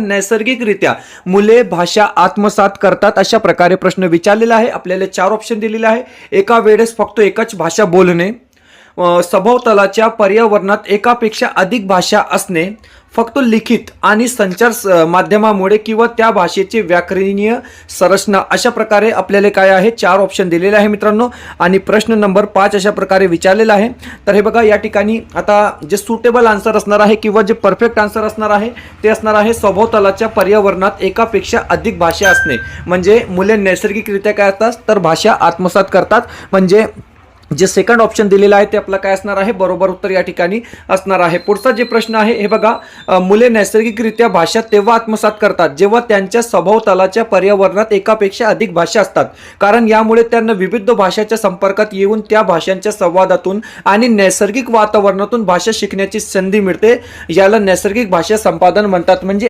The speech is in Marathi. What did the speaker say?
नैसर्गिकरित्या मुले भाषा आत्मसात करतात अशा प्रकारे प्रश्न विचारलेला आहे। आपल्याला 4 ऑप्शन दिलेले आहे। एका वेळेस फक्त एकच भाषा बोलणे, सभोवतालाच्या पर्यावरणात एकापेक्षा अधिक भाषा असणे, फक्त लिखित आणि संचार माध्यमामुळे किंवा त्या भाषेचे व्याकरणीय संरचना, अशा प्रकारे आपल्याला काय आहे 4 ऑप्शन दिलेले आहे मित्रांनो। आणि प्रश्न नंबर 5 अशा प्रकारे विचारलेला आहे। तर हे बघा या ठिकाणी आता जे सुटेबल आन्सर असणार आहे किंवा जे परफेक्ट आन्सर असणार आहे ते असणार आहे सभोवतालाच्या पर्यावरणात एकापेक्षा अधिक भाषा असणे। म्हणजे मुले नैसर्गिकरित्या काय असतात तर भाषा आत्मसात करतात। म्हणजे जे सेकंड ऑप्शन दिलेलं आहे ते आपलं काय असणार आहे बरोबर उत्तर या ठिकाणी असणार आहे। पुढचा जे प्रश्न आहे हे बघा, मुले नैसर्गिकरित्या भाषा तेव्हा आत्मसात करतात जेव्हा त्यांच्या सभोवतालाच्या पर्यावरणात एकापेक्षा अधिक भाषा असतात, कारण यामुळे त्यांना विविध भाषाच्या संपर्कात येऊन त्या भाषांच्या संवादातून आणि नैसर्गिक वातावरणातून भाषा शिकण्याची संधी मिळते। याला नैसर्गिक भाषा संपादन म्हणतात। म्हणजे